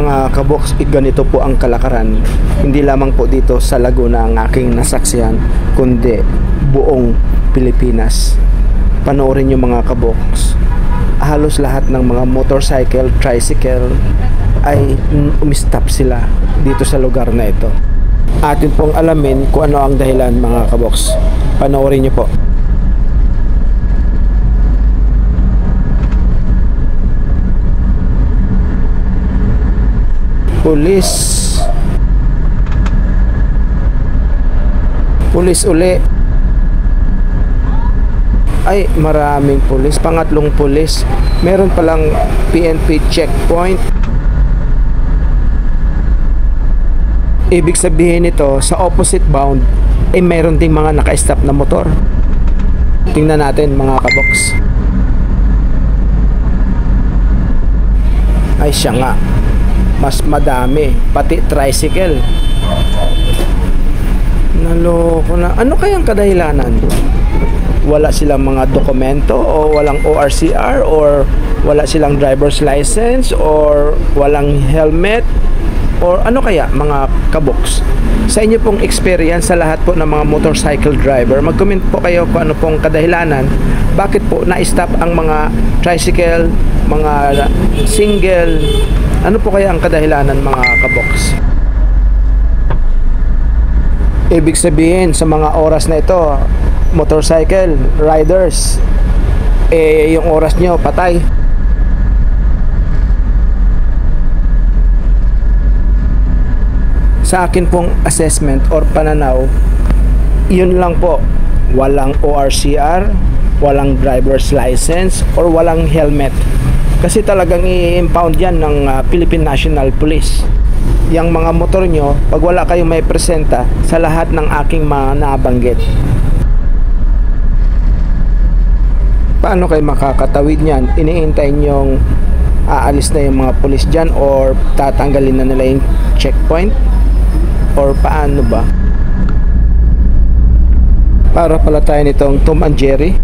Mga kaboks, ganito po ang kalakaran. Hindi lamang po dito sa Laguna ang aking nasaksihan, kundi buong Pilipinas. Panoorin nyo mga kaboks. Halos lahat ng mga motorcycle, tricycle ay umistop sila dito sa lugar na ito. Atin pong alamin kung ano ang dahilan mga kaboks. Panoorin nyo po. Pulis uli. Ay, maraming pulis. Pangatlong pulis. Meron palang PNP checkpoint. Ibig sabihin nito, sa opposite bound ay meron ding mga naka-stop na motor. Tingnan natin mga kaboks. Ay, siya nga, mas madami, pati tricycle. Naloko na. Ano kayang kadahilanan? Wala silang mga dokumento o walang ORCR or wala silang driver's license or walang helmet or ano kaya mga kaboks? Sa inyo pong experience sa lahat po ng mga motorcycle driver, mag-comment po kayo kung ano pong kadahilanan, bakit po na-stop ang mga tricycle, mga single, ano po kaya ang kadahilanan mga kaboks? Ibig sabihin sa mga oras na ito, motorcycle riders, yung oras nyo patay. Sa akin pong assessment or pananaw, yun lang po, walang ORCR, walang driver's license or walang helmet, kasi talagang i-impound yan ng Philippine National Police. Yang mga motor nyo, pag wala kayong may presenta sa lahat ng aking mga nabanggit, paano kayo makakatawid niyan? Iniintay nyong aalis na yung mga pulis dyan or tatanggalin na nila yung checkpoint or paano ba? Para pala tayo nitong Tom and Jerry.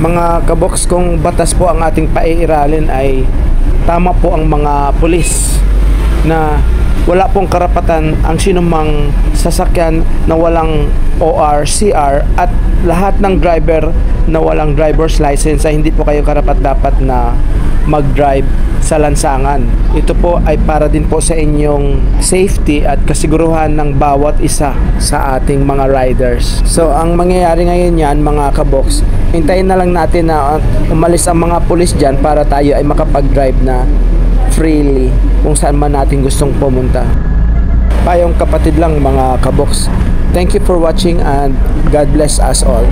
Mga kaboks, kung batas po ang ating paiiralin ay tama po ang mga pulis na wala pong karapatan ang sinumang sasakyan na walang ORCR at lahat ng driver na walang driver's license ay hindi po kayo karapat-dapat na mag-drive sa lansangan. Ito po ay para din po sa inyong safety at kasiguruhan ng bawat isa sa ating mga riders. So ang mangyayari ngayon yan mga kaboks, hintayin na lang natin na umalis ang mga pulis dyan para tayo ay makapag-drive na freely kung saan man natin gustong pumunta. Payong kapatid lang mga kaboks. Thank you for watching and God bless us all.